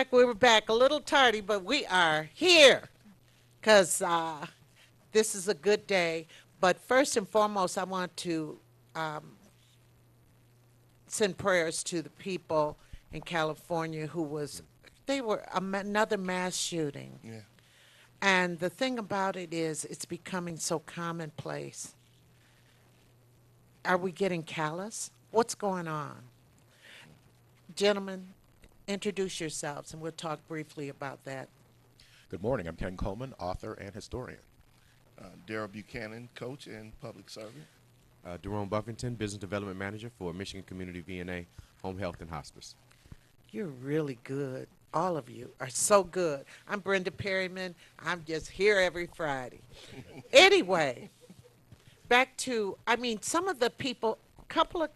back. We were back a little tardy, but we are here because this is a good day. But first and foremost, I want to um, send prayers to the people in California they were another mass shooting. Yeah. And the thing about it is, it's becoming so commonplace. Are we getting callous? What's going on? Gentlemen, introduce yourselves and we'll talk briefly about that. Good morning. I'm Ken Coleman, author and historian. Daryl Buchanan, coach and public servant. Jerome Buffington, Business Development Manager for Michigan Community VNA Home Health and Hospice. You're really good. All of you are so good. I'm Brenda Perryman. I'm just here every Friday. Anyway, back to, some of the people, a couple of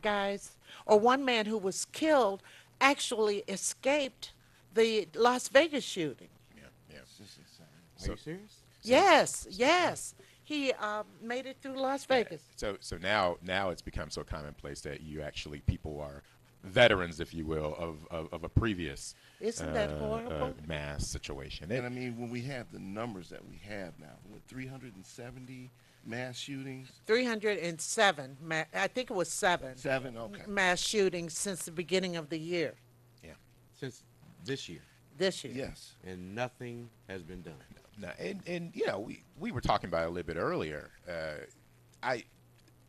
guys, or one man who was killed actually escaped the Las Vegas shooting. Yeah, yeah. Are you serious? Yes. He made it through Las Vegas. So now it's become so commonplace that people are veterans, if you will, of a previous Isn't that horrible? mass situation. And I mean, when we have the numbers that we have now, with 370 mass shootings. 307. I think it was seven. Okay. Mass shootings since the beginning of the year. Yeah. Since this year. This year. Yes. And nothing has been done. Now, and we were talking about it a little bit earlier.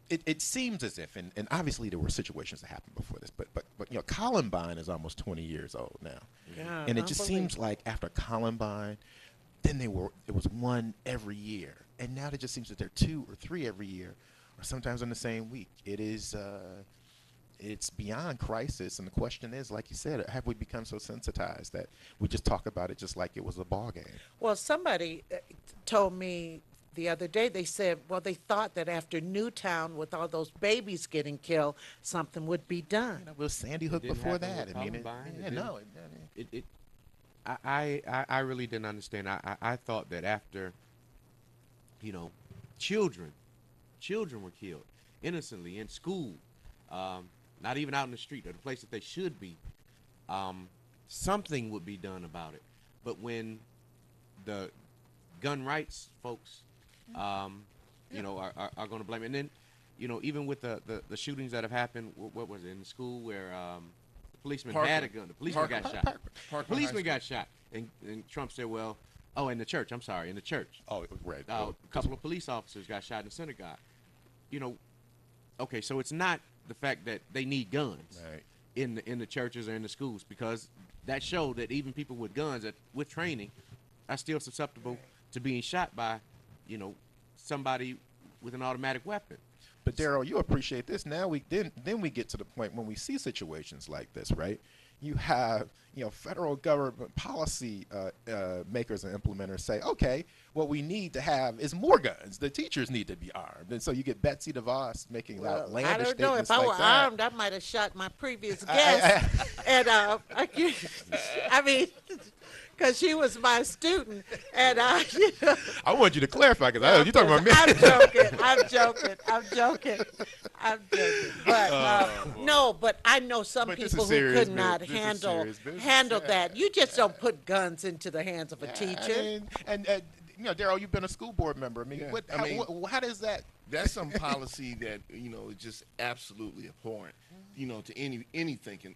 It seems as if, and obviously there were situations that happened before this, but Columbine is almost 20 years old now, Yeah, and it just seems like after Columbine, then it was one every year, and now it just seems that there are two or three every year, or sometimes in the same week. It's beyond crisis, and the question is, like you said, have we become so sensitized that we just talk about it just like it was a ball game? Well, somebody told me the other day, they said, well, they thought that after Newtown, with all those babies getting killed, something would be done. It was Sandy Hook It didn't before happen that. with I mean, Columbine. I really didn't understand. I thought that after, children were killed innocently in school, not even out in the street or the place that they should be, something would be done about it. But when the gun rights folks, are going to blame it. And then, even with the shootings that have happened, what was it, in the school where the policeman had a gun, the policeman got shot. Policeman got shot. And Trump said, well, in the church, in the church. Oh, right. A couple of police officers got shot in the synagogue. Okay, so it's not the fact that they need guns Right. in the churches or in the schools, because that showed that even people with guns with training are still susceptible to being shot by, somebody with an automatic weapon. But Daryl, you appreciate this. Now we get to the point when we see situations like this, right? You have federal government policy makers and implementers say, okay, what we need to have is more guns. The teachers need to be armed, and so you get Betsy DeVos making outlandish I don't know. statements If I were like that. armed, I might have shot my previous guest. And because she was my student, and I want you to clarify because you're talking about me. I'm joking. But no, but I know some But this people is who serious could not business. This is handle serious business. that. You just don't put guns into the hands of a teacher. And Daryl, you've been a school board member. I mean, Yeah. how does that? That's some policy that is just absolutely abhorrent. To any thinking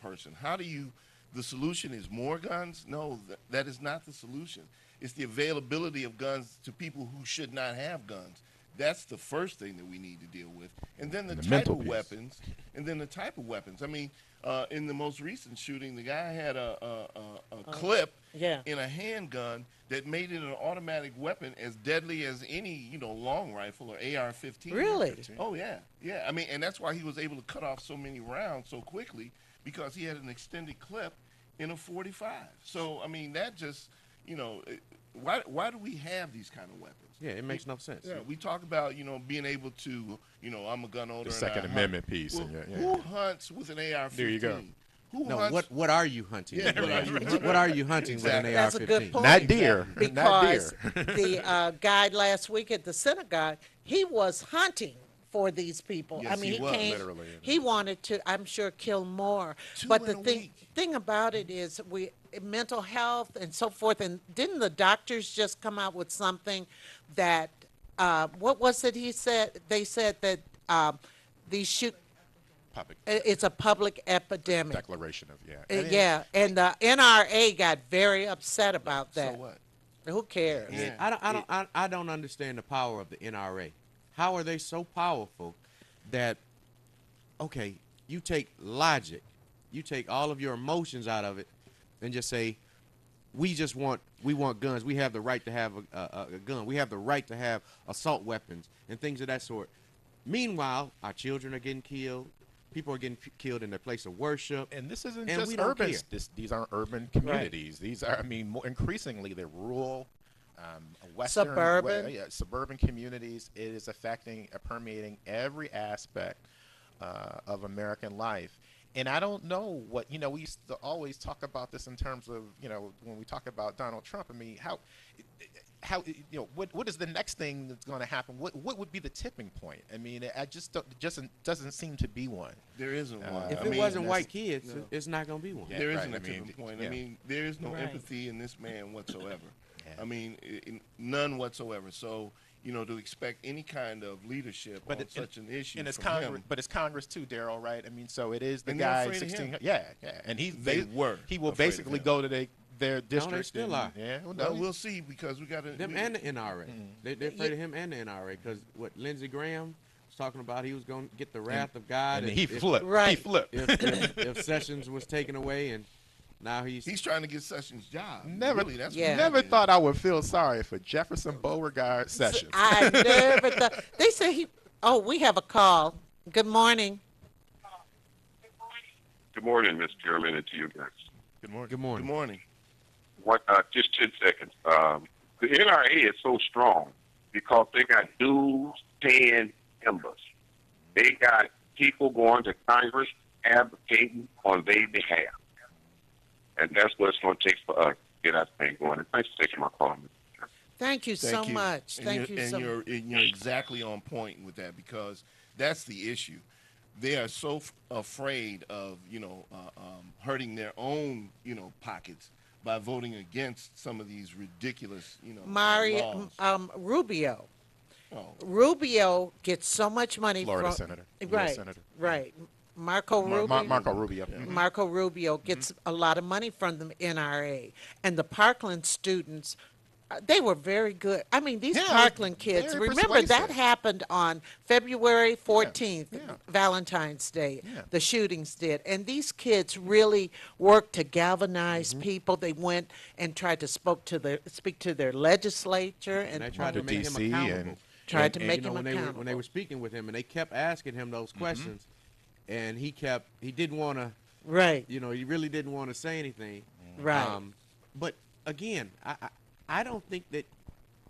person. How do you? The solution is more guns? No, that is not the solution. It's the availability of guns to people who should not have guns. That's the first thing that we need to deal with. And then the type of weapons. I mean, in the most recent shooting, the guy had a clip in a handgun that made it an automatic weapon as deadly as any, long rifle or AR-15. Really? Oh, yeah. Yeah, I mean, and that's why he was able to cut off so many rounds so quickly, because he had an extended clip in a 45. So, I mean, that just, why do we have these kind of weapons? Yeah, it makes no sense. Yeah, we talk about, being able to, I'm a gun owner. The Second Amendment piece. Well, who hunts with an AR-15? There you go. Who No, hunts? what are you hunting? Yeah, What are you hunting Exactly. with an That's a good AR-15? point. Not deer. Because the guy last week at the synagogue, he was hunting for these people. Yes, I mean, he was. came, Literally. he wanted to, I'm sure, kill more. Two But in the a thing week. thing about it is mental health and so forth. And didn't the doctors just come out with something that what was it? He said they said that these shoot. Public It's a public epidemic. declaration of, yeah. I mean, Yeah, and the NRA got very upset about So that. what? Who cares? Yeah. I don't understand the power of the NRA. How are they so powerful that, okay, you take logic, you take all of your emotions out of it, and just say, we want guns. We have the right to have a gun. We have the right to have assault weapons and things of that sort. Meanwhile, our children are getting killed. People are getting killed in their place of worship. And this isn't And just we don't urban. care. These aren't urban communities. These are, I mean, more increasingly they're rural, western, Suburban. suburban communities. It is affecting, permeating every aspect of American life. And I don't know what, we used to always talk about this in terms of, when we talk about Donald Trump. I mean, how what is the next thing that's going to happen? What would be the tipping point? I mean, I just don't, doesn't seem to be one. There isn't one. If I it mean, wasn't that's- white kids, no. it's not going to be one. Yeah, There right, isn't I a mean, tipping point. yeah. I mean, there is no Right. empathy in this man whatsoever. Yeah. I mean, none whatsoever. So, to expect any kind of leadership on such an issue and it's from Congress, him, but it's Congress too, Daryl, right? I mean, so it is the And they're guy, afraid of 16. him. Yeah, and They he were will afraid of basically him. go to their district. still and, are. Yeah, well, we'll see because we got to. Them and the NRA. They're afraid of him and the NRA because what Lindsey Graham was talking about, he was going to get the wrath of God. and if- he if- flipped. He Right. flipped. If Sessions was taken away, and now He's trying to get Sessions' job. Never, Really, that's Yeah. what never it is. thought I would feel sorry for Jefferson Beauregard Sessions. I never thought. They say he. Oh, we have a call. Good morning. Good morning, Ms. Chairman, and to you guys. Good morning. good Good morning. morning. Just 10 seconds. The NRA is so strong because they got dues paying members. They got people going to Congress advocating on their behalf. And that's what it's going to take for us to get our thing going. And thanks for taking my call, Ms. Chairman. Thank you so Thank you. much. And Thank you're, you so and much. you're exactly on point with that because that's the issue. They are so afraid of hurting their own pockets by voting against some of these ridiculous Mario laws. Rubio. Oh, Rubio gets so much money Florida from senator. US right, senator. right. Marco Rubio. Marco Rubio. Marco Rubio gets a lot of money from the NRA, and the Parkland students. They were very good. I mean, these Yeah, Parkland kids. very Remember that persuasive. happened on February 14th, yeah. Valentine's Day. Yeah. The shootings did, and these kids really worked to galvanize Mm-hmm. people. They went and tried to speak to their legislature, And and they tried to to make him DC accountable. and- tried to and, make You know, him when accountable. they were speaking with him, and they kept asking him those questions, and he didn't want to. right, He really didn't want to say anything. right. But again, I don't think that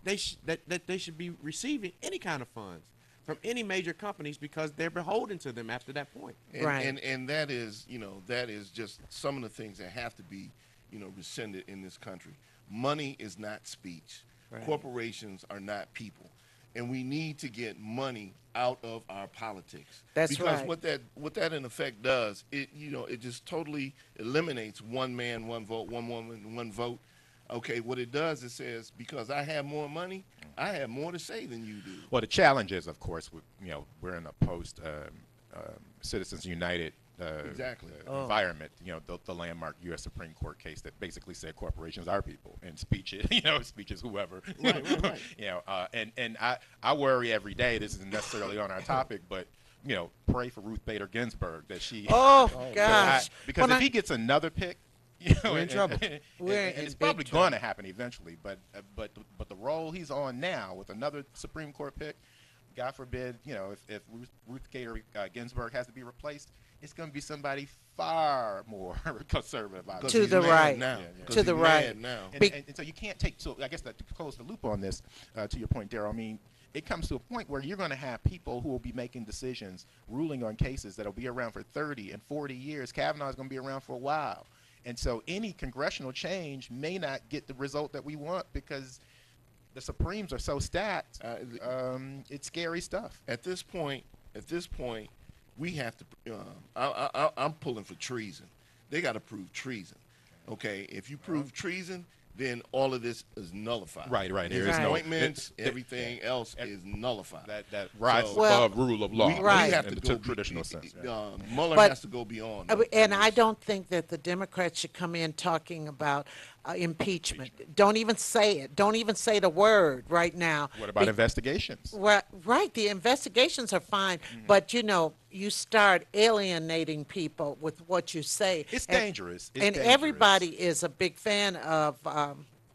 that they should be receiving any kind of funds from any major companies because they're beholden to them after that point. and, Right. and that is just some of the things that have to be rescinded in this country. Money is not speech. Right. Corporations are not people, and we need to get money out of our politics. That's because right. what that in effect does, it just totally eliminates one man, one vote, one woman, one vote. Okay, what it does, it says, because I have more money, I have more to say than you do. Well, the challenge is, of course, we're in a post Citizens United Exactly. environment. The landmark U.S. Supreme Court case that basically said corporations are people and speech is, speech is whoever. Right. And I worry every day. This isn't necessarily on our topic, but pray for Ruth Bader Ginsburg that she. Oh, Oh, gosh. Because When if I- he gets another pick, We're in trouble. We're and in it's big probably trouble. going to happen eventually. But the role he's on now with another Supreme Court pick, God forbid, if Ruth Bader Ginsburg has to be replaced, it's going to be somebody far more conservative. Because obviously. To he's the mad right. now. Yeah, yeah. 'Cause To the he's right. mad now. And so you can't take. So I guess that to close the loop on this, to your point, Daryl. I mean, it comes to a point where you're going to have people who will be making decisions, ruling on cases that'll be around for 30 and 40 years. Kavanaugh's going to be around for a while, and so any congressional change may not get the result that we want because the Supremes are so stacked. Uh, It's scary stuff. At this point, we have to. I'm pulling for treason. They got to prove treason. Okay, if you prove treason, then all of this is nullified. Right. His There is no appointments, everything else is nullified. that rises Well, above rule of law. we Right. have in to the go traditional sense. Mueller But- has to go beyond. And that. I don't think that the Democrats should come in talking about impeachment. Don't even say it. Don't even say the word right now. What about Be- investigations? Well, right, the investigations are fine, but you start alienating people with what you say. It's And- dangerous. It's and dangerous. everybody is a big fan of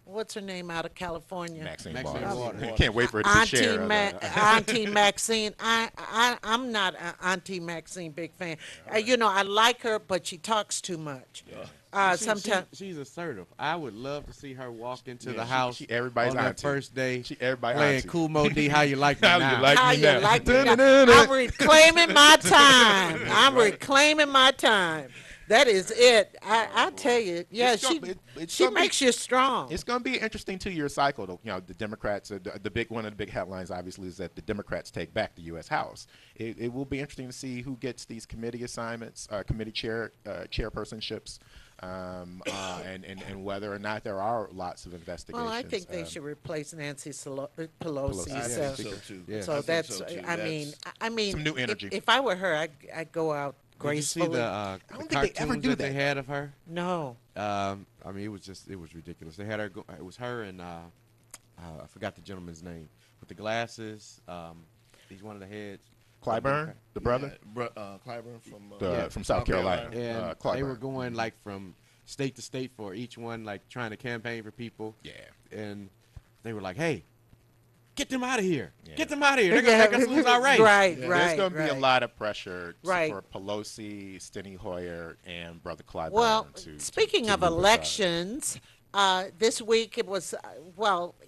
what's her name out of California? Maxine Maxine Waters. Waters. Can't wait for it to share. Auntie Maxine. I'm not an Auntie Maxine big fan. I like her, but she talks too much. Sometimes. She's assertive. I would love to see her walk into Yeah, the she- house she everybody's on that auntie. first day, Everybody playing auntie. Cool Mo D. How you like me How you now? like How me you now. like me now? Dun-dun-dun-dun. I'm reclaiming my time. I'm reclaiming my time. That is it. I tell you, yeah, It's gonna be- it's she gonna be- makes you strong. It's going to be an interesting 2-year cycle. Though. The Democrats, the big one of the big headlines, obviously, is that the Democrats take back the U.S. House. It will be interesting to see who gets these committee assignments, committee chairpersonships, and whether or not there are lots of investigations. Well, I think they should replace Nancy Pelosi. Pelosi. I So, think so too. Yeah. so I think that's. so, too. I mean, Some new energy. If I were her, I'd go out Did you see gracefully. the don't the think they ever cartoons do that they that. had of her? No. I mean, it was ridiculous. They had her. It was her and I forgot the gentleman's name with the glasses. He's one of the heads. Clyburn, the brother, Clyburn from from South Carolina. And Clyburn. they were going like from state to state for each one, like trying to campaign for people. Yeah. And they were like, "Hey, get them out of here! Yeah. Get them out of here! They're gonna make us lose our race." Right, Yeah. right. There's going to be a right. lot of pressure Right. for Pelosi, Steny Hoyer, and Brother Clyburn. Well, to speaking to of move aside. elections, this week it was,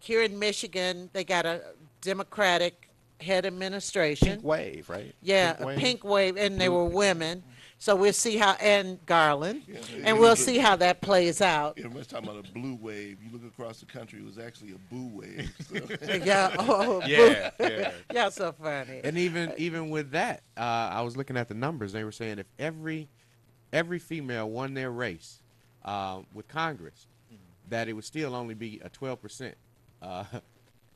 here in Michigan, they got a Democratic head administration. Pink wave, right? Yeah, Pink a wave. pink wave, and they were women. So we'll see how, and Garland, Yeah, and it we'll was a- see how that plays out. Everybody's talking about a blue wave. You look across the country, it was actually a boo wave. So. Yeah, oh, Yeah, yeah. yeah, so funny. And even with that, I was looking at the numbers. They were saying if every female won their race with Congress, that it would still only be a 12%,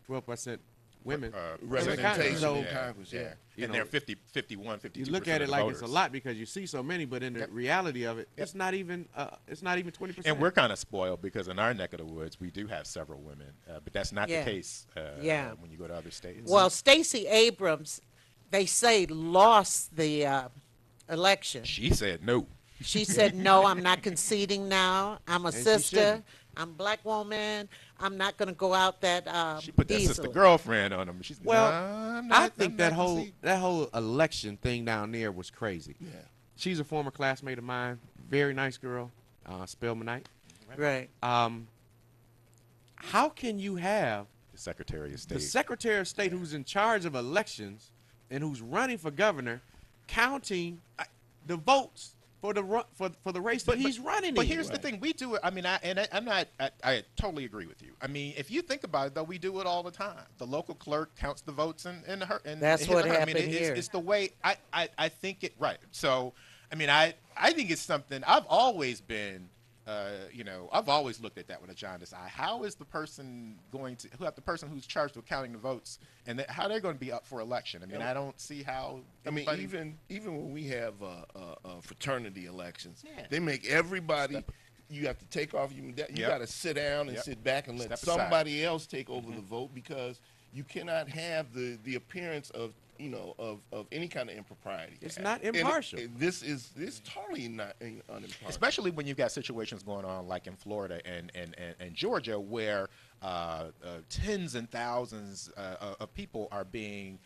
12% women. Representation So- in Congress, yeah. You And know, they're 51, 52%. You look at it of like it's a voters. lot because you see so many, but in the Yep. reality of it, Yep. it's not even 20%. And we're kind of spoiled because in our neck of the woods, we do have several women, but that's not Yeah. the case Yeah. when you go to other states. Well, Stacey Abrams, they say, lost the election. she said no. She said, "No, I'm not conceding now. I'm a And she sister. shouldn't. I'm a black woman. I'm not going to go out that She put that sister easily." girlfriend on him. She's Well, nah, I'm I not- think I'm that not whole conceding. that whole election thing down there was crazy. Yeah. She's a former classmate of mine, very nice girl, Spelmanite. Right. How can you have the Secretary of State. the Secretary of State who's in charge of elections and who's running for governor counting the votes for the race that he's running But in? here's the thing: we do it. I mean, I totally agree with you. I mean, if you think about it, though, we do it all the time. The local clerk counts the votes in her. That's what I mean, happened here. It's the way I think it. Right. So, I mean, I think it's something I've always been. I've always looked at that with a jaundiced eye. How is the person the person who's charged with counting the votes, and how they're going to be up for election? I mean, I don't see how. I mean, anybody- even when we have fraternity elections, Yeah. they make everybody. You have to take off. You Yep. got to sit down and Yep. sit back and let Step aside. somebody else take over the vote because you cannot have the appearance of of any kind of impropriety. It's not And impartial. this is totally not unimpartial. Especially when you've got situations going on like in Florida and Georgia, where tens and thousands of people are being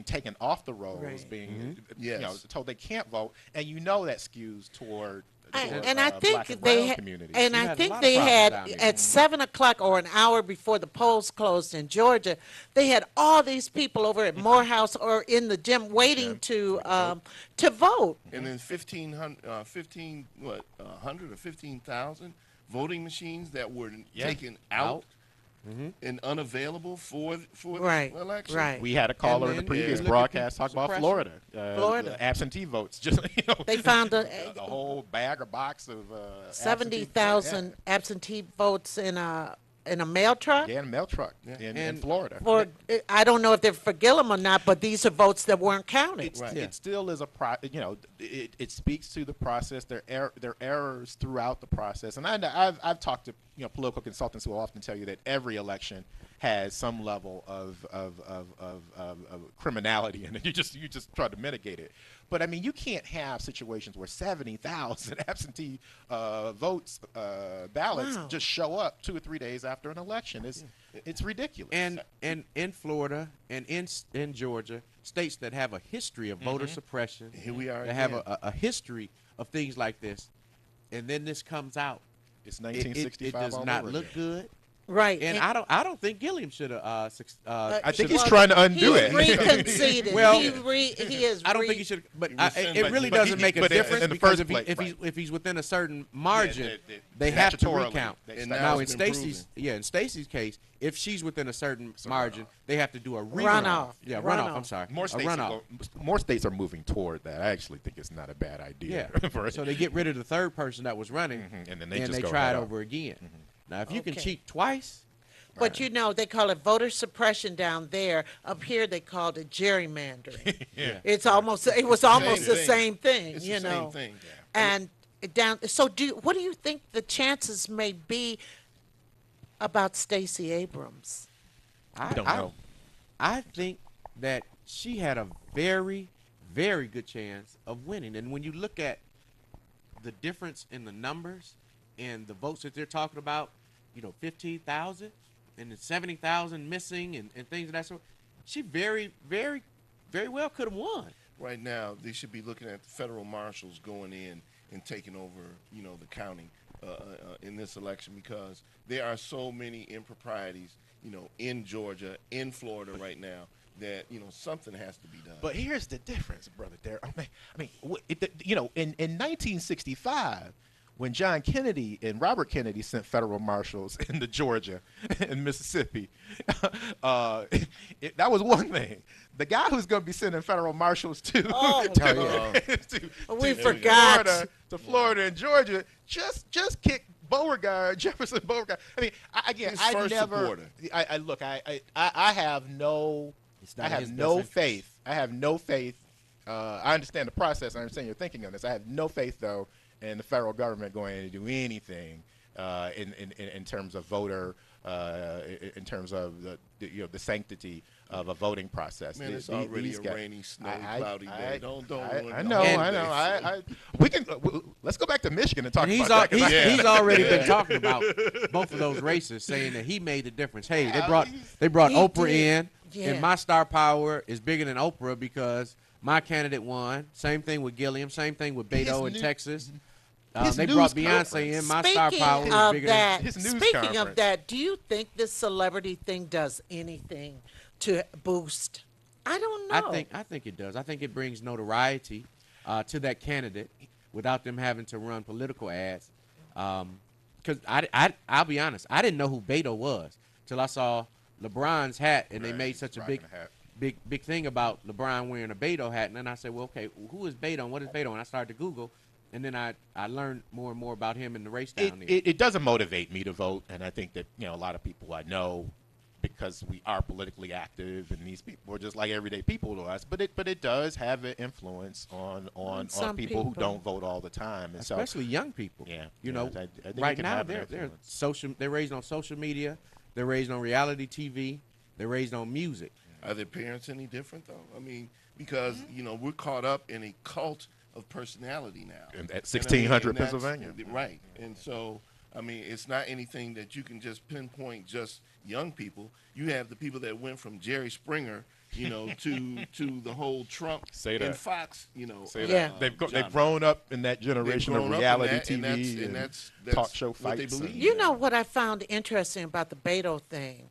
taken off the rolls, Right. being Yes. told they can't vote, and that skews toward. And I black think and they brown had, communities. and You I had a think lot of they problems had down there. at 7 o'clock or an hour before the polls closed in Georgia, they had all these people over at Morehouse or in the gym waiting to vote. And then 100 or 15,000 voting machines that were Yeah. taken out. and unavailable for Right, the election. right. We had a caller in the then previous you look at broadcast the talk about suppression. Florida. Florida. The absentee votes. Just They found the whole bag or box of 70,000 absentee votes in a mail truck. Yeah, in a mail truck in And Florida. For I don't know if they're for Gillum or not, but these are votes that weren't counted. Right. It still is it speaks to the process. There are errors throughout the process, and I've talked to political consultants who will often tell you that every election has some level of criminality in it. You just try to mitigate it. But I mean, you can't have situations where 70,000 absentee ballots Wow. just show up 2 or 3 days after an election. It's ridiculous. And in Florida and in Georgia, states that have a history of voter suppression, Here we are that have again. a history of things like this, and then this comes out. It's It 1965. does all not over look again. good, Right. and I don't think Gilliam should have. I think he's trying to undo it. He reconceded. Well, he is. I don't think he should, but He rescinded, it really but doesn't he- make a but in difference the because first place, if he's within a certain margin, they they have to statutorily, recount. they And Now now in it's been Stacey's proven. in Stacey's case, if she's within a certain a margin, runoff. they have to do a Runoff. Yeah, Runoff. runoff. I'm sorry, More a states, runoff. more states are moving toward that. I actually think it's not a bad idea. Yeah. for So they get rid of the third person that was running, and then they just go try right it up. over again. Now, if you can Okay. cheat twice, But they call it voter suppression down there. Up here, they called it gerrymandering. Yeah. It was almost the thing. same thing, It's you the know. same thing. And so what do you think the chances may be about Stacey Abrams? I don't know. I think that she had a very, very good chance of winning. And when you look at the difference in the numbers and the votes that they're talking about, 15,000 and then 70,000 missing and things of that sort, she very, very, very well could have won. Right now, they should be looking at the federal marshals going in and taking over, the counting in this election because there are so many improprieties, in Georgia, in Florida right now that something has to be done. But here's the difference, brother. In 1965, when John Kennedy and Robert Kennedy sent federal marshals into Georgia and Mississippi, that was one thing. The guy who's going to be sending federal marshals to, Oh, we to forgot. Florida and Georgia, just kick Beauregard, Jefferson Beauregard. I mean, His first supporter. I have no. It's I not have his no best interest. faith. I have no faith. I understand the process. I understand your thinking on this. I have no faith, though, in the federal government going to do anything in terms of voter, in terms of the sanctity of a voting process. Man, it's already a rainy, snowy, cloudy day. Don't ruin I the know. whole I day. know. We can. Let's go back to Michigan and talk And about that. 'cause he's already been talking about both of those races, saying that he made the difference. Hey, they brought He Oprah did. in, Yeah. and my star power is bigger than Oprah because my candidate won. Same thing with Gilliam. Same thing with Beto in new- Texas. his They news brought Beyonce conference. in. My star Speaking power is of bigger that, His news speaking conference. of that, do you think this celebrity thing does anything to boost? I don't know. I think it does. I think it brings notoriety to that candidate without them having to run political ads. Because I'll be honest, I didn't know who Beto was till I saw LeBron's hat, and they Right, made such a rocking a hat. big thing about LeBron wearing a Beto hat. And then I said, well, okay, who is Beto and what is Beto? And I started to Google, and then I learned more and more about him in the race down there. It doesn't motivate me to vote, and I think that a lot of people I know, because we are politically active, and these people are just like everyday people to us. But it does have an influence on some people who people. don't vote all the time, and so Especially young people. Yeah, You yeah, know, I think it right can now have an they're influence. they're raised on social media, they're raised on reality TV, they're raised on music. Are their parents any different though? I mean, because we're caught up in a cult of personality now. And at And 1600 and that's- Pennsylvania. right? And so, I mean, it's not anything that you can just pinpoint just young people. You have the people that went from Jerry Springer, to the whole Trump Say and that. Fox, Say Yeah. that. They've genre. grown up in that They've generation grown of up in reality that, and TV that's talk show what they fights. believe. You know what I found interesting about the Beto thing?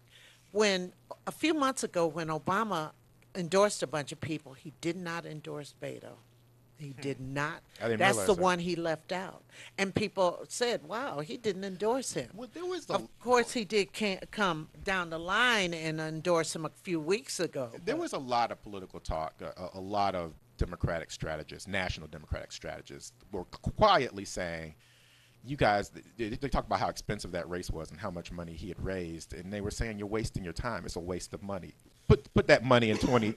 When a few months ago, when Obama endorsed a bunch of people, he did not endorse Beto. He did not. I didn't That's realize the that. one he left out. And people said, wow, he didn't endorse him. Well, there was Of course, he did come down the line and endorse him a few weeks ago. there was a lot of political talk, a lot of Democratic strategists, national Democratic strategists, were quietly saying, you guys, they talked about how expensive that race was and how much money he had raised, and they were saying you're wasting your time. It's a waste of money. Put that money in 2020,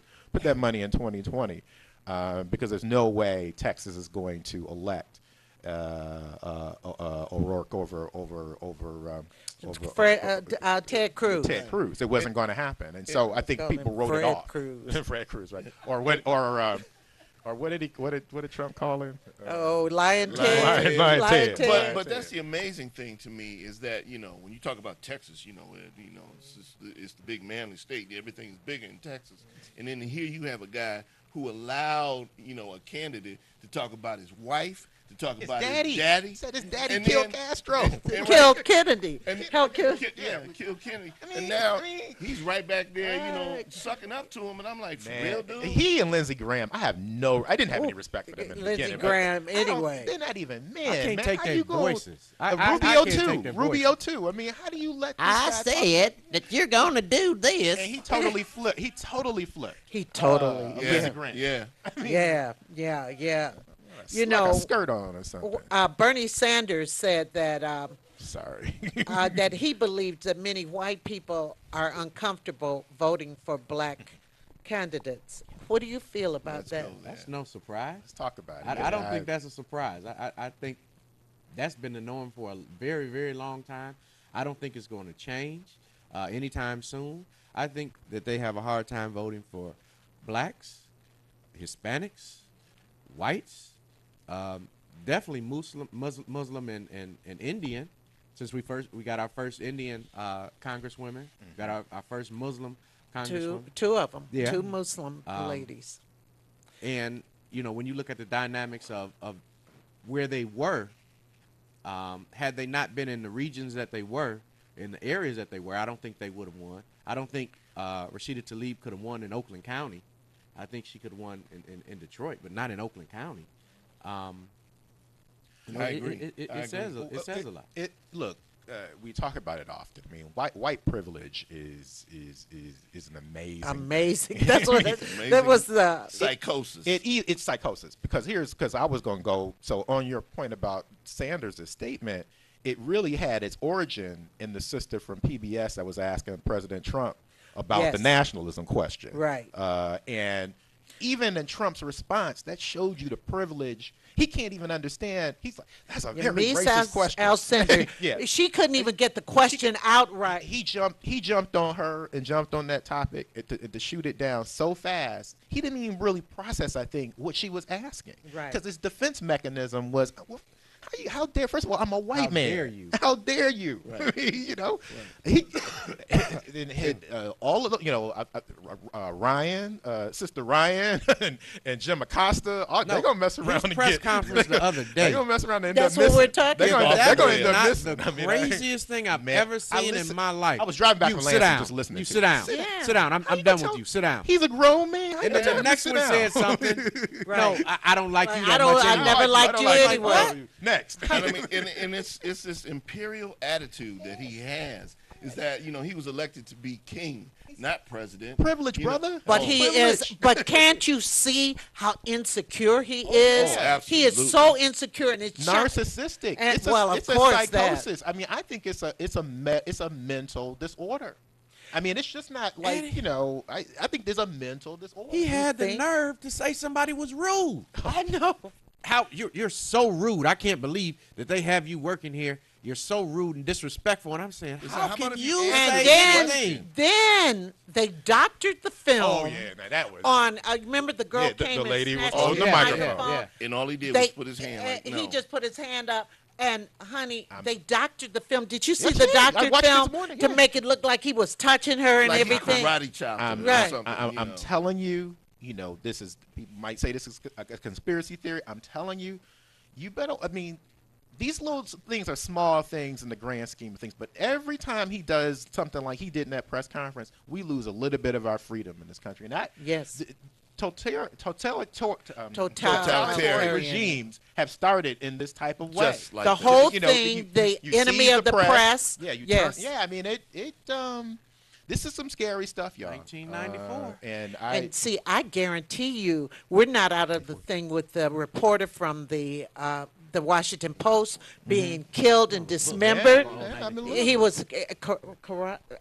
because there's no way Texas is going to elect O'Rourke over Ted Cruz. Ted Cruz. It wasn't going to happen, and so I think Call people him wrote it Fred off. Cruz. Fred Cruz, right? Or what did Trump call him? Oh, Lion Ted. Lion Ted. Ted. But that's the amazing thing to me is that when you talk about Texas, it's the big manly state. Everything's bigger in Texas, and then here you have a guy who allowed a candidate to talk about his wife, to talk about his daddy. He said his daddy and killed then- Castro. and Killed Kennedy. And Killed killed Kennedy. And now he's right back there, sucking up to him. And I'm like, for real, dude? He and Lindsey Graham, I didn't have any respect for them in the Lindsey beginning. Graham, I don't- anyway. They're not even men, I can't man. take How their you gonna- voices. I Rubio can't too. take their Rubio voices. too. I mean, how do you let this I guy talk? said that you're going to do this. And he totally flipped. He totally. Lindsey Graham. Yeah. Yeah. You Like know, a skirt on or something. Bernie Sanders said that Sorry. that he believes that many white people are uncomfortable voting for black candidates. What do you feel about Let's that? go there. That's no surprise. Let's talk about it. I don't think that's a surprise. I think that's been the norm for a very, very long time. I don't think it's going to change anytime soon. I think that they have a hard time voting for blacks, Hispanics, whites, definitely Muslim and Indian. Since we got our first Indian congresswomen, got our first Muslim congresswoman. Two of them. Yeah. Two Muslim Um, ladies. And when you look at the dynamics of where they were, had they not been in the regions that they were, in the areas that they were, I don't think they would have won. I don't think Rashida Tlaib could have won in Oakland County. I think she could have won in Detroit, but not in Oakland County. I agree. It I says agree. it says a lot. Look, we talk about it often. I mean, white privilege is an Amazing. That's what Amazing. that was the. Psychosis. It's psychosis because I was going to go. So on your point about Sanders' statement, it really had its origin in the sister from PBS that was asking President Trump about Yes. the nationalism question. Right. And even in Trump's response, that showed you the privilege. He can't even understand. He's like, that's a very racist question. Alcindor. Yeah. She couldn't even get the question out right. He jumped on her and jumped on that topic to shoot it down so fast. He didn't even really process, I think, what she was asking. Right. Because his defense mechanism was, well, how dare? First of all, I'm a white How man. dare you? How dare you? Right. He then hit all of the, Ryan, Sister Ryan, and Jim Acosta. They're gonna mess around His and press get conference the other They're day. gonna mess around and end That's up what missing. we're talking They're gonna, about. they're That gonna was end up not missing. the I mean, craziest thing I've Man, ever I seen in listened- my life. I was driving back You from sit Lansing down. just listening You to sit down. Sit down. Sit down. How I'm you done gonna with you. Sit down. He's a grown man. How you And then gonna the tell him to next sit one down? said something. Right. No, I don't like you Like, that I don't- much I anyway. never liked I don't you like anyway. What? Next. And I mean, and it's this imperial attitude that he has is that he was elected to be king, not president. Privilege, You know- brother. But Oh. he Privilege. is. But can't you see how insecure he is? oh, He is absolutely. so insecure, and it's Narcissistic. And- it's a, well, of it's a course that. psychosis. I mean, I think it's a mental disorder. I mean, it's just not like I think there's a mental disorder. He had the think? nerve to say somebody was rude. I know. How you're so rude. I can't believe that they have you working here. You're so rude and disrespectful. And I'm saying, It's how like, how can about if you you And answer say then, anything? then they doctored the film. Oh yeah, now that was. On, remember the girl Yeah, the came lady and was snatched on the the microphone. microphone. And all he did They- was put his hand like, no. He just put his hand up. And honey, they doctored the film. Did you see Yes, the I did. I doctored watched it this film morning, to yeah. make it look like he was touching her and like everything? he karate chopped him or Right. something. I'm telling you, this is, people might say this is a conspiracy theory. I'm telling you, you better, I mean, these little things are small things in the grand scheme of things, but every time he does something like he did in that press conference, we lose a little bit of our freedom in this country. And Yes. totalitarian regimes have started in this type of way. Just like The that. whole You know, thing, the you enemy seize of the press. Yeah, you yes. turn, yeah. I mean, this is some scary stuff, y'all. 1994. And See, I guarantee you, we're not out of the thing with the reporter from the Washington Post being killed and dismembered. yeah, I mean, He was,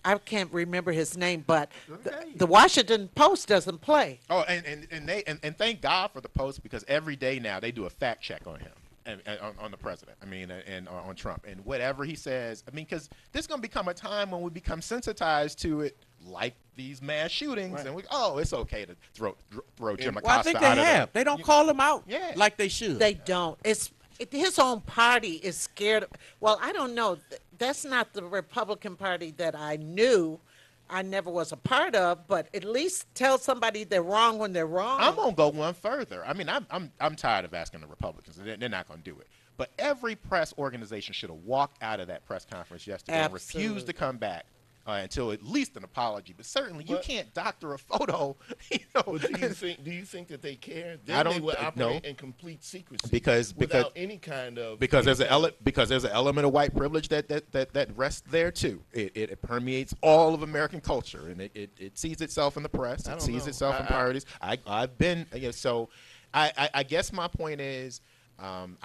I can't remember his name, but Okay. the Washington Post doesn't play. Oh, and thank God for the Post, because every day now they do a fact check on him and on the president. I mean, and on Trump and whatever he says. I mean, because there's going to become a time when we become sensitized to it, like these mass shootings, Right. and it's okay to throw Jim Acosta Well, I think they out of have. They don't call him out Yeah. like they should. They don't. His own party is scared. Well, I don't know. That's not the Republican Party that I knew. I never was a part of, but at least tell somebody they're wrong when they're wrong. I'm gonna go one further. I mean, I'm tired of asking the Republicans. They're not gonna do it. But every press organization should have walked out of that press conference yesterday and refused Absolutely. to come back until at least an apology. But certainly, you But- can't doctor a photo. You know, Well, do you think that they care? Then I don't they would th- operate no. in complete secrecy Because- without any kind of because there's an element of white privilege that rests there too. It permeates all of American culture, and it sees itself in the press. I It don't sees know. itself in parties. I've been so. I guess my point is.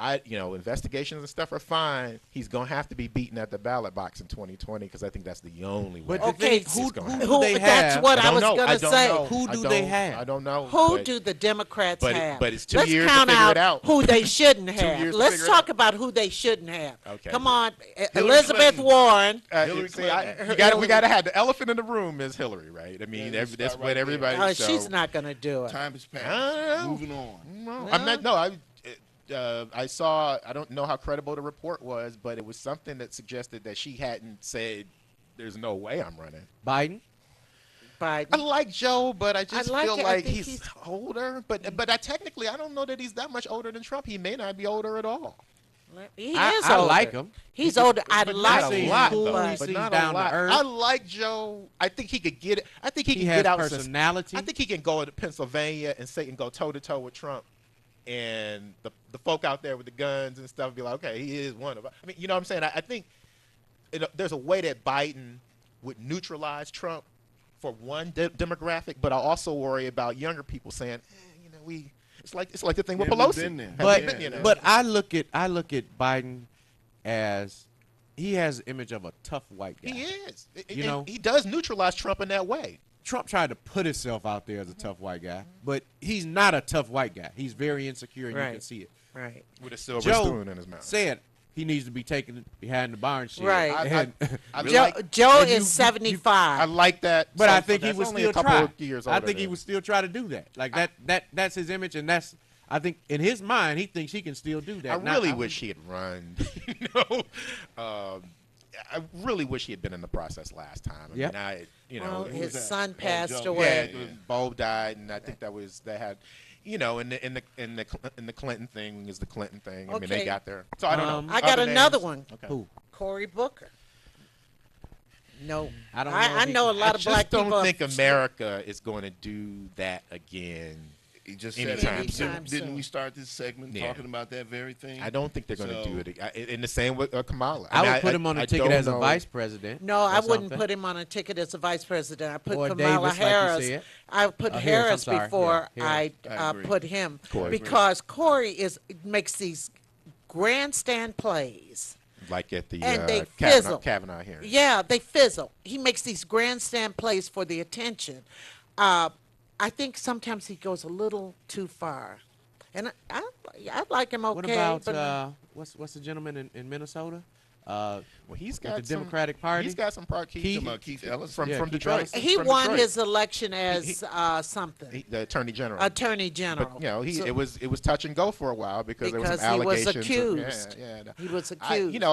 Investigations and stuff are fine. He's gonna have to be beaten at the ballot box in 2020 because I think that's the only way. But the Okay, thing, who- who happen. do they that's have? what I was don't know. going I to don't say. know. Who I do don't- they have? I don't know. Who but- do the Democrats but have? it's 2 Let's years to count figure out it out. who they shouldn't have. years to Let's figure it talk out. about who they shouldn't have. Okay. Come on, Hillary Elizabeth Clinton. Warren. Hillary See, Clinton. we got to have the elephant in the room is Hillary, right? I mean, Yeah, you that's start what right there. everybody. so, She's not going to do it. time has passed. I don't know. Moving on. No, I'm not. No, I saw. I don't know how credible the report was, but it was something that suggested that she hadn't said, "There's no way I'm running." Biden. I Biden. like Joe, but I just like feel it. I like think he's he's- older. But technically, I don't know that he's that much older than Trump. He may not be older at all. He I is I older. like him. He's older. I But like not a him, lot, cool, though. he but But seems not down a to lot. earth. I like Joe. I think he could get it. I think he He can has get out. personality. I think he can go to Pennsylvania and say and go toe to toe with Trump, and the folk out there with the guns and stuff be like, okay, he is one of us. I mean, you know what I'm saying? I think there's a way that Biden would neutralize Trump for one demographic, but I also worry about younger people saying, it's like the thing with Yeah, we've Pelosi. been there. But Yeah, yeah. but I look at Biden as he has the image of a tough white guy. He is. You And know? he does neutralize Trump in that way. Trump tried to put himself out there as a tough white guy, but he's not a tough white guy. He's very insecure, and you can Right. see it. right. With a silver Joe spoon in his mouth. said he needs to be taken behind the barn shed. Right. I Joe, like- Joe and you- is you- 75. I like that. but So- I think he that's would only still a couple try. of years I older think he than- would still try to do that. Like that's his image, and that's I think in his mind he thinks he can still do that. I Now, really wish he had run. I really wish he had been in the process last time. I Yep. mean, well, who his was that? son Oh, passed Joe. away. yeah, Bo died, and I think that had, in the Clinton thing is the Clinton thing. I mean, they Okay. got there. So I don't know. I got Other another names? one. Okay. Who? Cory Booker. No, I don't know I if he- know a lot I of just black don't people. think America is going to do that again. He just said Anytime it. soon. Didn't we start this segment Yeah. talking about that very thing? I don't think they're going to So- do it. And the same with Kamala. I mean, would put him on a I ticket don't as a know. vice president. No, or I wouldn't something. put him on a ticket as a vice president. I put Or Kamala Davis, like you Harris. said. I put Harris, I'm Harris sorry. before Yeah, I Harris. I agree. put him Corey. because Corey makes these grandstand plays. Like at the And they Kavanaugh, fizzle. Kavanaugh hearing. Yeah, they fizzle. He makes these grandstand plays for the attention. I think sometimes he goes a little too far, and I like him okay. What about but what's the gentleman in Minnesota? Well, he's got the some- Democratic Party? He's got some part. Keith- Talking about Keith Ellis? from Yeah, Keith Detroit. Ellis. he from won Detroit. his election as something The attorney general. attorney general. But So- it was touch and go for a while because there was Because some he was allegations. accused. Yeah. He was I accused.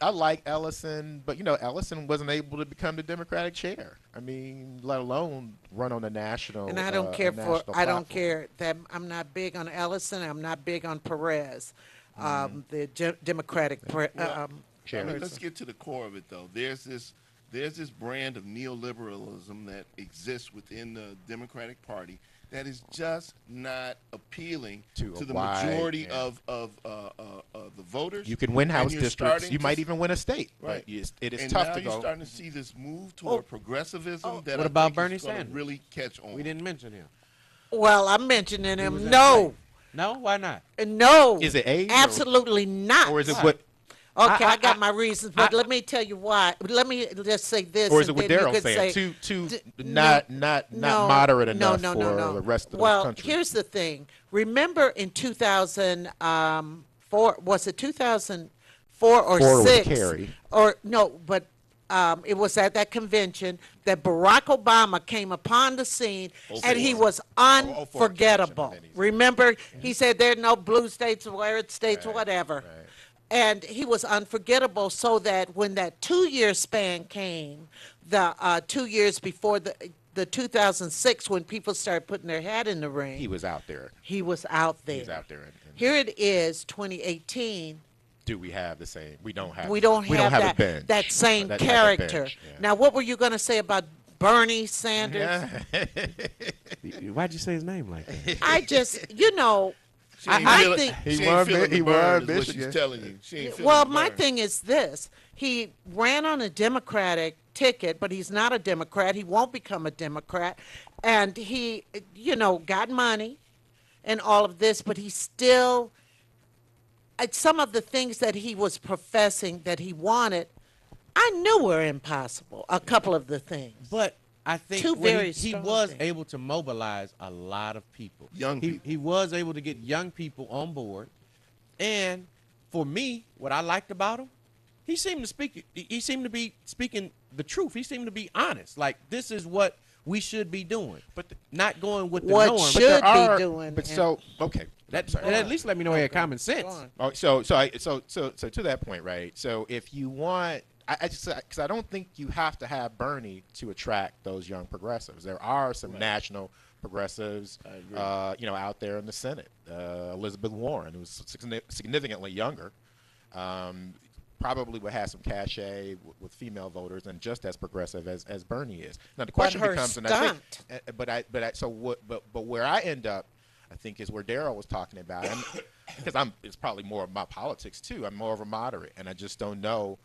I like Ellison, but Ellison wasn't able to become the Democratic chair. I mean, let alone run on a national. And I don't care a national I don't platform. care that I'm not big on Ellison. I'm not big on Perez, the Democratic. Chair. I mean, let's get to the core of it, though. There's this brand of neoliberalism that exists within the Democratic Party that is just not appealing To to a the wide, majority yeah. of the voters. You can win And House you're districts. starting You to might even win a state. Right. But it is and tough now to you're go. starting to see this move toward progressivism that What I about think Bernie is going to Sanders? really catch on. We didn't mention him. Well, I'm mentioning He was him. in No, play. No, why not? no. Is it age or- Absolutely not. Or is it Why? what? Okay, I I- got I- my reasons, but let me tell you why. Let me just say this. Or is it and what then you Daryl's could saying? say, Too no, not no, moderate no, enough no, for no, no. the rest of well, the country. here's the thing. Remember in 2004, was it 2004 or Four was 6? Kerry. Or no, but it was at that convention that Barack Obama came upon the scene, and he was unforgettable. convention, and then Remember, he said there are no blue states or red states or Right, whatever. right. And he was unforgettable, so that when that 2-year span came, the 2 years before the 2006, when people started putting their hat in the ring, He was out there. he was out there. He was out there. And Here it is, 2018. do we have the same? We don't have. We don't have, a bench. that same That type of character. bench, yeah. Now, what were you going to say about Bernie Sanders? Yeah. Why'd you say his name like that? I just, you know, She ain't I feeling- think- He she ain't won feeling Mi- the he burn, won is what Michigan. she's telling you. She ain't feeling well, the my burn. thing is this. He ran on a Democratic ticket, but he's not a Democrat. He won't become a Democrat. And he, got money and all of this, but he still, some of the things that he was professing that he wanted, I knew were impossible, a couple of the things. But I think Two when very he strong was things. able to mobilize a lot of people. Young people. He was able to get young people on board. And for me, what I liked about him, he seemed to be speaking the truth. He seemed to be honest. Like, this is what we should be doing. But not going with the What norm. should there be are- doing But and- so okay. That, Sorry. at least let me know he had common sense. Go on. Oh, so to that point, right? So if you want, I just because I don't think you have to have Bernie to attract those young progressives. There are some national progressives, out there in the Senate. Elizabeth Warren, who's significantly younger, probably would have some cachet with female voters and just as progressive as Bernie is. Now the question her becomes, and I think, but where I end up, I think, is where Daryl was talking about. Because it's probably more of my politics too. I'm more of a moderate, and I just don't know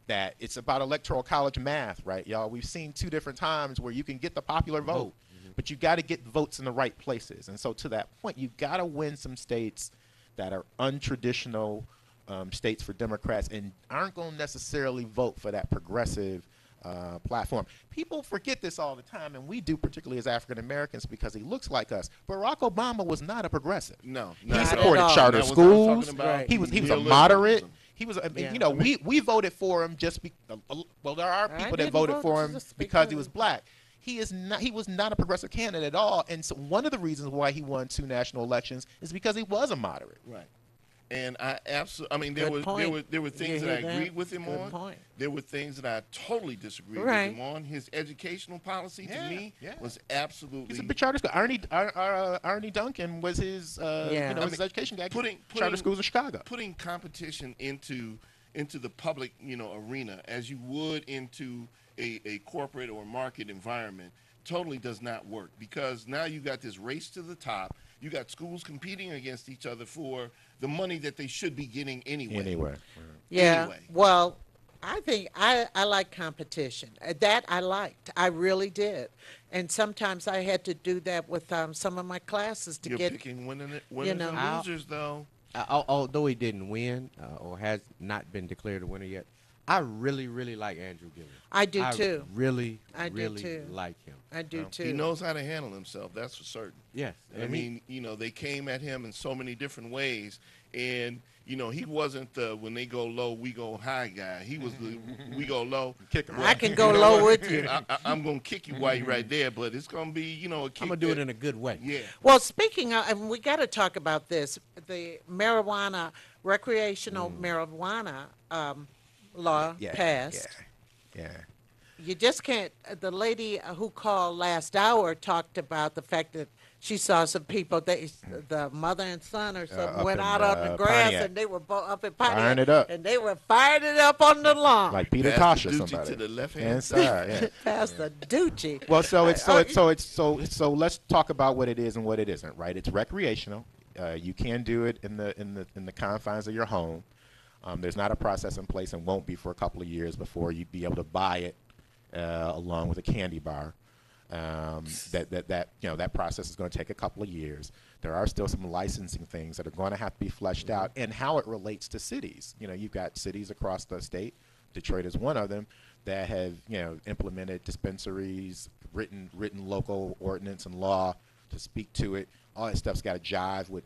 that it's about electoral college math, right, y'all? We've seen two different times where you can get the popular vote, but you got to get votes in the right places. And so to that point, you got to win some states that are untraditional states for Democrats and aren't going to necessarily vote for that progressive platform. People forget this all the time, and we do, particularly as African Americans, because he looks like us. Barack Obama was not a progressive. No, He not at supported all. charter That was what I'm schools. talking about. He was a Neoliberalism. moderate. He was, Yeah. we voted for him just well, there are I people that didn't voted vote for him just because he because. was black. He was not a progressive candidate at all. And so one of the reasons why he won 2 national elections is because he was a moderate. Right. And I absolutely, I mean, there Good were point. things You that I hear agreed that? with him Good on. point. There were things that I totally disagreed Right. with him on. His educational policy Yeah, to me yeah. was absolutely He's a big charter school. Arnie Duncan was his, Yeah. his education guy. putting charter schools in Chicago. putting competition into the public arena as you would into a corporate or market environment totally does not work, because now you got this race to the top. You got schools competing against each other for the money that they should be getting anyway. Yeah. Anyway. Well, I think I like competition. That I liked. I really did. And sometimes I had to do that with some of my classes to You're get. picking winners and I'll- losers, though. Although he didn't win or has not been declared a winner yet, I really, really like Andrew Gillum. I do too. Really, I do really too. like him. I do too. He knows how to handle himself. That's for certain. Yes. I mean, they came at him in so many different ways, and he wasn't the when they go low, we go high guy. He was the we go low. Kick him. I can go low with you. I'm gonna kick you while you're right there, but it's gonna be a kick. I'm gonna do it in a good way. Yeah. Well, speaking of, and we got to talk about this, the recreational marijuana law passed. Yeah. You just can't. The lady who called last hour talked about the fact that she saw some people. The mother and son or something up went in, out on the grass, Pontiac. and they were both up in Pontiac, Firing it up. and they were firing it up on the lawn. Like Peter Pass Tosh or the Ducci somebody. to the left-hand hand side. Yeah. Pastor Ducci. Well, so let's talk about what it is and what it isn't, right? It's recreational. You can do it in the confines of your home. There's not a process in place and won't be for a couple of years before you'd be able to buy it along with a candy bar. That process is going to take a couple of years. There are still some licensing things that are going to have to be fleshed out, and how it relates to cities. You've got cities across the state. Detroit is one of them that have implemented dispensaries, written local ordinance and law to speak to it. All that stuff's got to jive with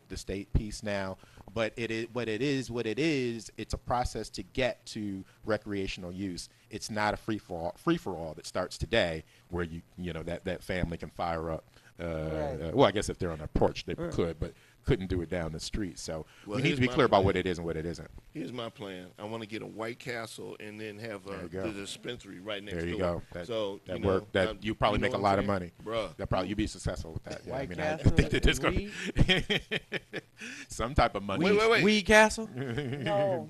the state piece now. But it is what it is. It's a process to get to recreational use. It's not a free for all that starts today, where that family can fire up. Right. Well, I guess if they're on a porch, they could, but couldn't do it down the street. So Well, we need here's to be my clear about plan. what it is and what it isn't. Here's my plan. I want to get a White Castle and then have There you the go. dispensary right next There you door. go. So That you know, work. That you probably you know make a what lot I'm of money. saying? Bruh. That probably you'd be successful with that. Yeah, White I Castle think that there's and going to be some type of money. Wait. Weed Castle. No.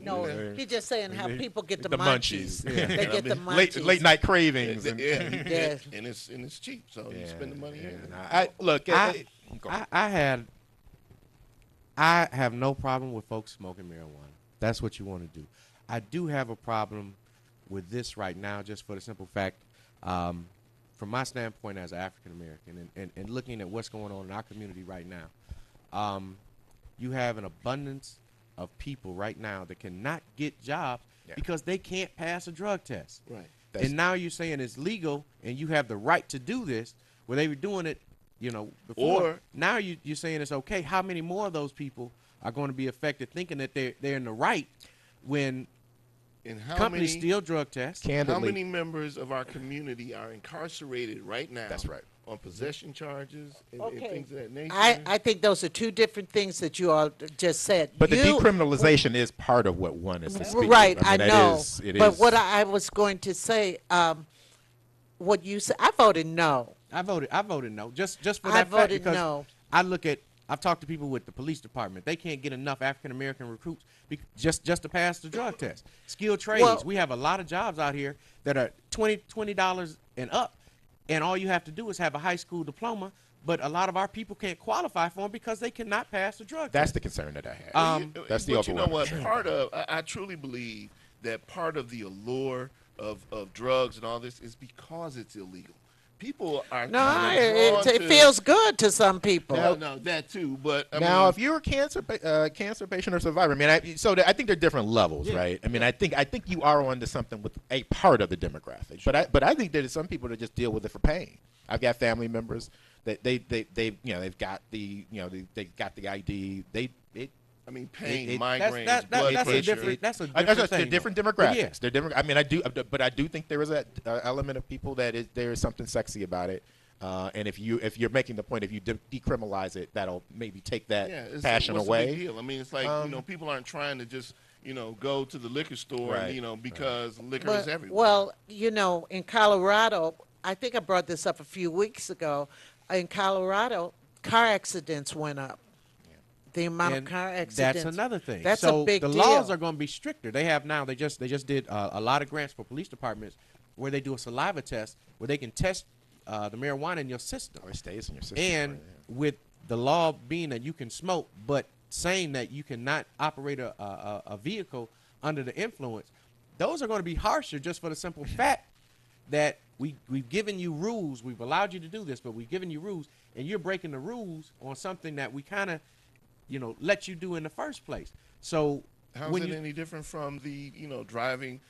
He's just saying how people get the, The munchies. munchies, yeah. They get the late munchies. night cravings. Yeah, And, Yes. and it's cheap, so you spend the money here. Look, I have no problem with folks smoking marijuana. That's what you want to do. I do have a problem with this right now, just for the simple fact, from my standpoint as an African American, and looking at what's going on in our community right now, you have an abundance of people right now that cannot get jobs because they can't pass a drug test. Right. And now you're saying it's legal and you have the right to do this, where they were doing it, before. Or- now you're saying it's okay. How many more of those people are going to be affected, thinking that they're in the right when And how companies many, steal drug tests? how candidly, many members of our community are incarcerated right now? That's right. On possession charges and Okay. things of that nature. I think those are two different things that you all just said. but the You- decriminalization is part of what one is to speak of. Right, I mean, that know. is- it but is- what I was going to say, what you said, I voted no. I voted no. Just for I that fact, voted because no. I've talked to people with the police department. They can't get enough African American recruits just to pass the drug test. Skilled trades. Well- We have a lot of jobs out here that are $20 and up, and all you have to do is have a high school diploma. But a lot of our people can't qualify for them because they cannot pass the drug That's test. the concern that I have. But that's the you know what? overwhelming. Part of I truly believe that part of the allure of drugs and all this is because it's illegal. People are No, kind of it drawn to- feels good to some people. No, that too. But I Now, mean, if you're a cancer patient or survivor, I mean, I think there are different levels, right? I mean, I think you are onto something with a part of the demographic, but I think there's some people that just deal with it for pain. I've got family members that they've got the they've got the ID. I mean, pain, it- migraines, that's blood a pressure. different. That's a I different guess thing. they're different though. demographics. Yeah. They're different. I mean, I do think there is that element of people there is something sexy about it. And if you're making the point, if you decriminalize it, that'll maybe take that It's passion what's away. The big deal? I mean, it's like people aren't trying to just go to the liquor store, Right, because liquor Well- is everywhere. Well, in Colorado, I think I brought this up a few weeks ago. In Colorado, car accidents went up. The amount And of car accidents. that's another thing. That's so a big the deal. laws are going to be stricter. They have now. They just did a lot of grants for police departments where they do a saliva test where they can test the marijuana in your system. Or it stays in your system. And right, with the law being that you can smoke, but saying that you cannot operate a vehicle under the influence, those are going to be harsher just for the simple fact that we've given you rules. We've allowed you to do this, but we've given you rules, and you're breaking the rules on something that we kind of, let you do in the first place. So How's when it you, any different from the driving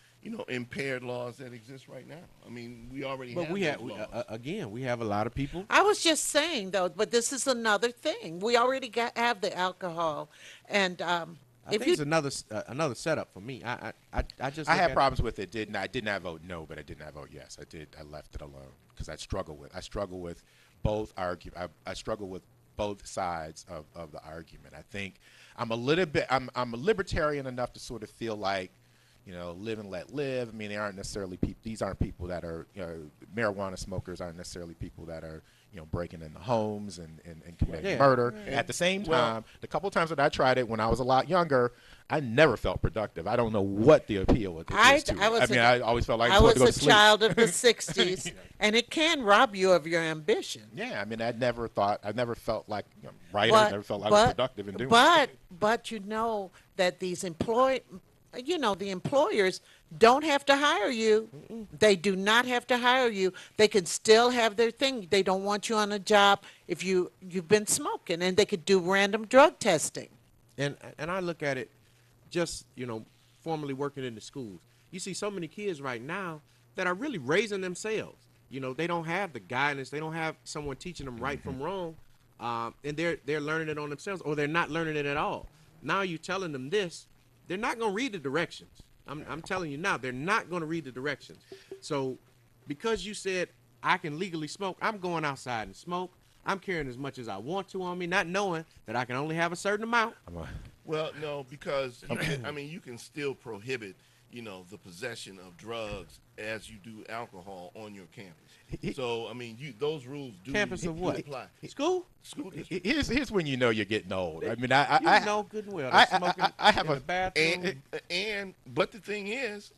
impaired laws that exist right now? I mean, we already but have we have those laws. again, we have a lot of people. I was just saying though, but this is another thing. We already have the alcohol, and I if think you it's another setup for me. I just I look had at- problems with it. I did not vote no, but I did not vote yes. I left it alone because I struggle with both I struggle with both sides of the argument. I think I'm a libertarian enough to sort of feel like, live and let live. I mean, these aren't people that are, marijuana smokers aren't necessarily people that are, breaking into homes and committing Yeah. murder. Yeah. At the same Well- time, the couple times that I tried it when I was a lot younger, I never felt productive. I don't know what the appeal is to I it. was I a- always felt like I I wanted to was go a to sleep. child of the 60s, and it can rob you of your ambition. Yeah, I mean, I never felt like writer, never felt like I was productive in doing it. But you know that the employers don't have to hire you. They do not have to hire you. They can still have their thing. They don't want you on a job if you've been smoking, and they could do random drug testing. And I look at it, just formerly working in the schools. You see so many kids right now that are really raising themselves. They don't have the guidance. They don't have someone teaching them right from wrong, and they're learning it on themselves, or they're not learning it at all. Now you're telling them this, they're not going to read the directions. I'm telling you now, they're not going to read the directions. So because you said I can legally smoke, I'm going outside and smoke. I'm carrying as much as I want to on me, not knowing that I can only have a certain amount. Well, no, because you can still prohibit, the possession of drugs as you do alcohol on your campus. So those rules do Campus of what? apply. School? School. Here's when you know you're getting old. I mean, You know good and well. They're smoking I have in a the bathroom. But the thing is,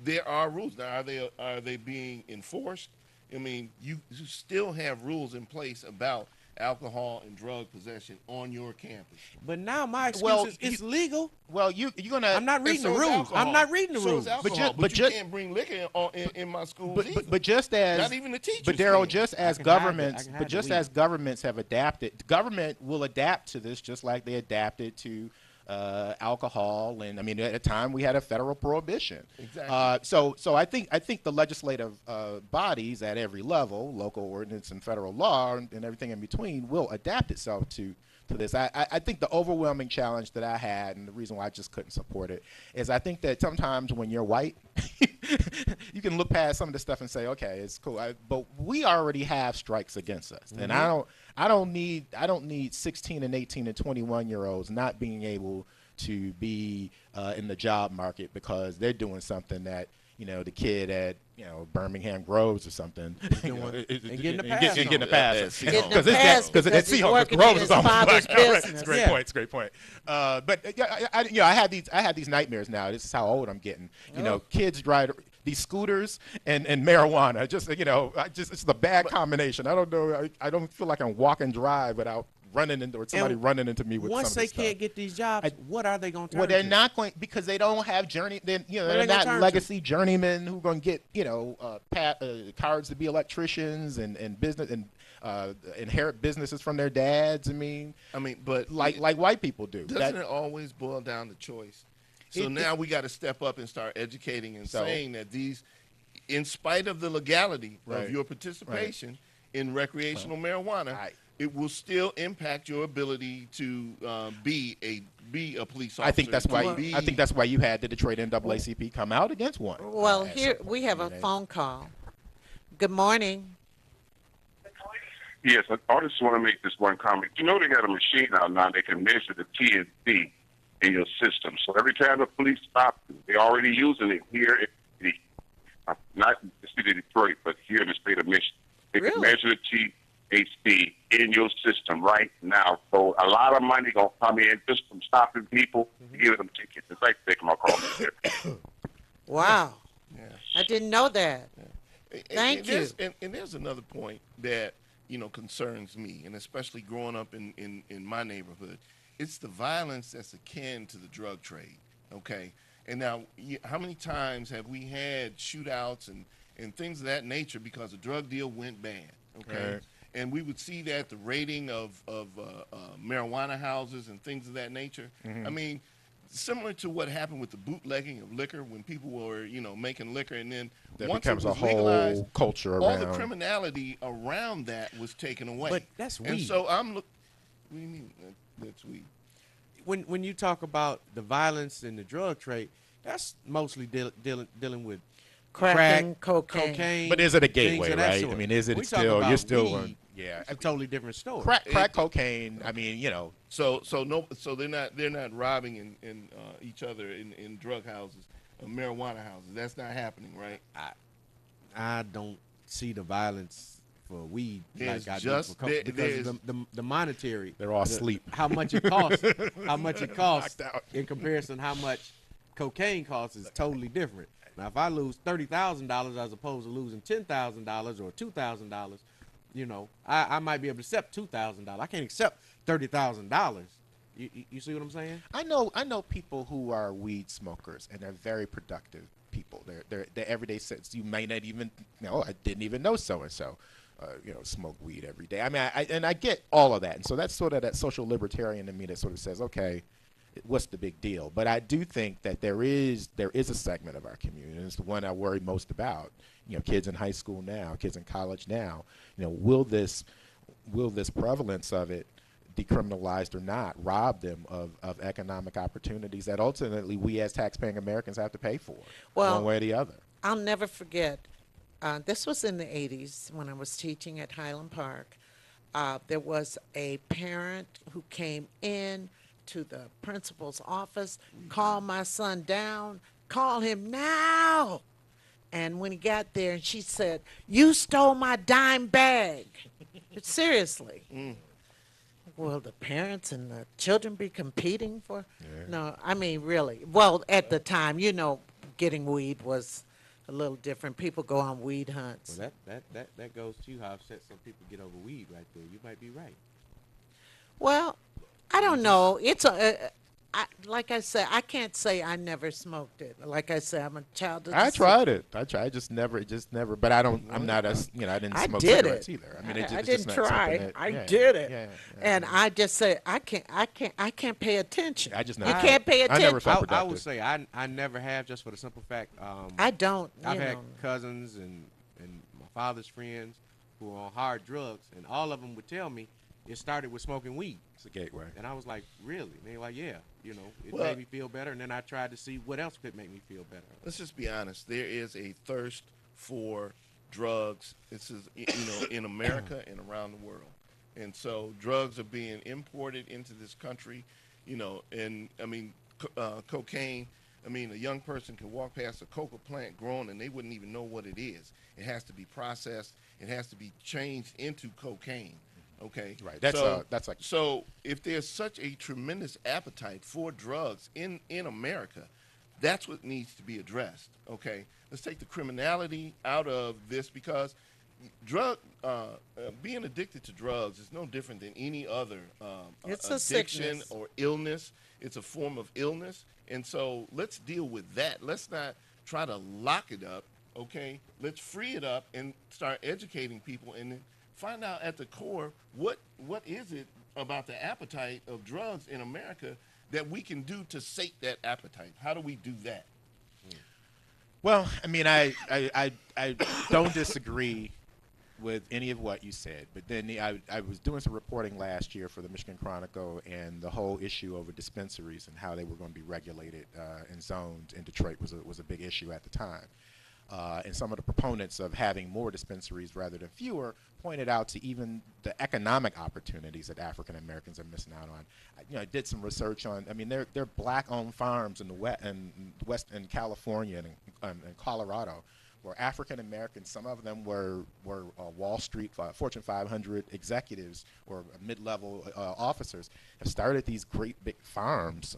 there are rules now. Are they being enforced? You still have rules in place about alcohol and drug possession on your campus. But now my excuse is it's legal. Well, you're gonna. I'm not reading the So is rules. alcohol. I'm not reading the So rules. is alcohol, ju- but but you ju- can't bring liquor in my schools either. But just as Not even the teachers But Daryl, can. just as can hide governments, the- I can hide but the just weed. as governments have adapted, government will adapt to this just like they adapted to alcohol. And at a time we had a federal prohibition. Exactly. So I think the legislative bodies at every level, local ordinance and federal law and everything in between, will adapt itself to this. I think the overwhelming challenge that I had, and the reason why I just couldn't support it, is I think that sometimes when you're white, you can look past some of the stuff and say, okay, it's cool. But we already have strikes against us, and I don't need 16 and 18 and 21-year-olds not being able to be in the job market because they're doing something that the kid at Birmingham Groves or something getting a pass getting a on pass it. Getting a pass because because he's Seahawks working Groves in is his almost father's black. Right. business. It's a great Yeah. point. It's a great point. But I had these nightmares now. This is how old I'm getting. Kids ride these scooters and marijuana. It's the bad combination. I don't know. I don't feel like I'm walking drive without running into or somebody running into me with Once some they of this can't stuff. get these jobs, what are they going to turn Well, they're to? not going because they don't have journey. They're they they're gonna not turn to? legacy journeymen who are going to get cards to be electricians and business and inherit businesses from their dads. But like white people do. doesn't it always boil down to choice? So now we got to step up and start educating and saying that these, in spite of the legality Right. of your participation in recreational marijuana, it will still impact your ability to be a police officer. I think that's why. to be- I think that's why you had the Detroit NAACP come out against one. Well, at here some we point. have a phone call. Good morning. Yes, I just want to make this one comment. You know they got a machine out now that can measure the THC in your system. So every time the police stop you, they're already using it here in not the city of Detroit, but here in the state of Michigan. They can Really? measure the THC in your system right now. So a lot of money going to come in just from stopping people, giving them tickets. It's like taking my call. Wow. Yeah. I didn't know that. Thank you. And there's another point that concerns me, and especially growing up in my neighborhood. It's the violence that's akin to the drug trade. Okay, and now how many times have we had shootouts and things of that nature because a drug deal went bad? Okay. Right. And we would see that the rating of marijuana houses and things of that nature. Mm-hmm. Similar to what happened with the bootlegging of liquor when people were, making liquor, and then That once becomes it a was whole legalized, culture all around. the criminality around that was taken away. But that's And weed. so I'm look. What do you mean that's weed? When you talk about the violence and the drug trade, that's mostly dealing with Crack and cocaine. cocaine. But is it a things gateway, of that right? sort. Is it We still? talking You're about still. weed. Yeah. It's a totally different story. Crack cocaine. So they're not robbing in each other in drug houses, marijuana houses. That's not happening, right? I don't see the violence for weed There's like I just- do for there- coke there's- because of the monetary. They're all the- asleep. How much it costs? How much it costs Knocked out. in comparison how much cocaine costs is totally different. Now, if I lose $30,000 as opposed to losing $10,000 or $2,000, you know, I might be able to accept $2,000. I can't accept $30,000. You see what I'm saying? I know people who are weed smokers and they're very productive people. They're everyday sense. You may not even know. I didn't even know so and so. Smoke weed every day. I mean, I get all of that, and so that's sort of that social libertarian in me that sort of says, okay, what's the big deal? But I do think that there is a segment of our community, and it's the one I worry most about. Kids in high school now, kids in college now. Will this prevalence of it, decriminalized or not, rob them of economic opportunities that ultimately we as taxpaying Americans have to pay for, Well, one way or the other? I'll never forget. This was in the 80s when I was teaching at Highland Park. There was a parent who came in to the principal's office, called my son down, call him now. And when he got there, she said, "You stole my dime bag." Seriously. Will the parents and the children be competing for? Yeah. No, I mean, really. Well, at the time, getting weed was a little different. People go on weed hunts. Well, that goes to how upset some people get over weed right there. You might be right. Well, I don't know. It's like I said, I can't say I never smoked it. Like I said, I'm a child of the I tried it. Just never. But I'm not as I didn't I smoke did cigarettes it. either. I mean, I it's just didn't not try. something that- I yeah, did it. Yeah, And I just say I can't pay attention. I just you never- can't pay I never attention. felt I productive. would say I never have, just for the simple fact. I don't. I've you had know. cousins and my father's friends who are on hard drugs, and all of them would tell me it started with smoking weed. It's a gateway. And I was like, really? And they were like, yeah, it Well- made me feel better. And then I tried to see what else could make me feel better. Let's just be honest. There is a thirst for drugs. This is in America and around the world, and so drugs are being imported into this country. And I mean, cocaine. I mean, a young person can walk past a coca plant growing and they wouldn't even know what it is. It has to be processed. It has to be changed into cocaine. Okay. Right. That's like So if there's such a tremendous appetite for drugs in America, that's what needs to be addressed. Okay. Let's take the criminality out of this, because being addicted to drugs is no different than any other It's a addiction sickness. or illness. It's a form of illness. And so let's deal with that. Let's not try to lock it up. Okay. Let's free it up and start educating people and find out at the core what is it about the appetite of drugs in America that we can do to sate that appetite. How do we do that? Well, I mean, I don't disagree with any of what you said, but then I was doing some reporting last year for the Michigan Chronicle, and the whole issue over dispensaries and how they were going to be regulated and zoned in Detroit was a big issue at the time. And some of the proponents of having more dispensaries rather than fewer pointed out to even the economic opportunities that African Americans are missing out on. I did some research on. I mean, they're black-owned farms in in California and Colorado, where African Americans, some of them were Wall Street, Fortune 500 executives or mid-level officers, have started these great big farms,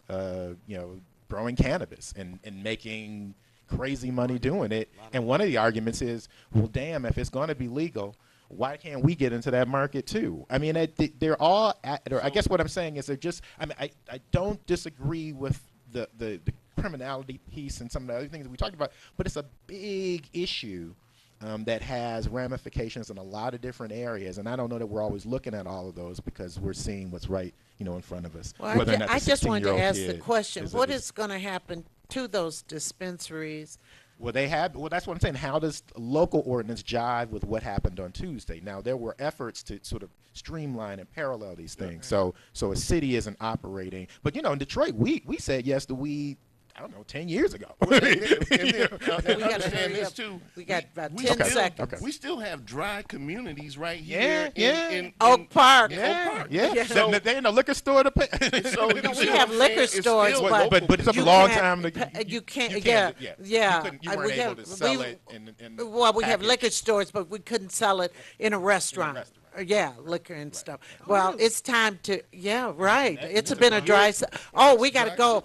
growing cannabis and making crazy money doing it. And one of the arguments is, well, damn, if it's going to be legal, why can't we get into that market too? I mean, they're all, I guess what I'm saying is they're just, I mean, I don't disagree with the criminality piece and some of the other things that we talked about, but it's a big issue that has ramifications in a lot of different areas. And I don't know that we're always looking at all of those because we're seeing what's right, in front of us. Well, Whether or not the I just wanted to 16-year-old ask the kid question: what is going to happen to those dispensaries? Well, that's what I'm saying. How does local ordinance jive with what happened on Tuesday? Now, there were efforts to sort of streamline and parallel these things. So a city isn't operating. But, in Detroit, we said yes to weed I don't know, 10 years ago. And then, We gotta understand hurry this up. too. We got about we 10 still, seconds. Okay. We still have dry communities right Yeah, here yeah. in Oak Park. Oak Park. Yeah, Yeah. they in the liquor store to pay. So No, you we see have what I'm liquor saying? It's stores, still but- local. but it took a You long can't time to pa- you can't- you yeah, yeah. yeah. You weren't We able have- to sell we- it in Well, we have package. liquor stores, but we couldn't sell it in a restaurant. restaurant. Yeah, liquor and stuff. Oh, Well, it's time to, yeah, right. It's been a dry, oh, we got to go.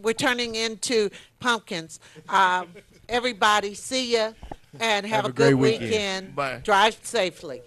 We're turning into pumpkins. Everybody, see ya, and have a a great good weekend. weekend. Bye. Drive safely.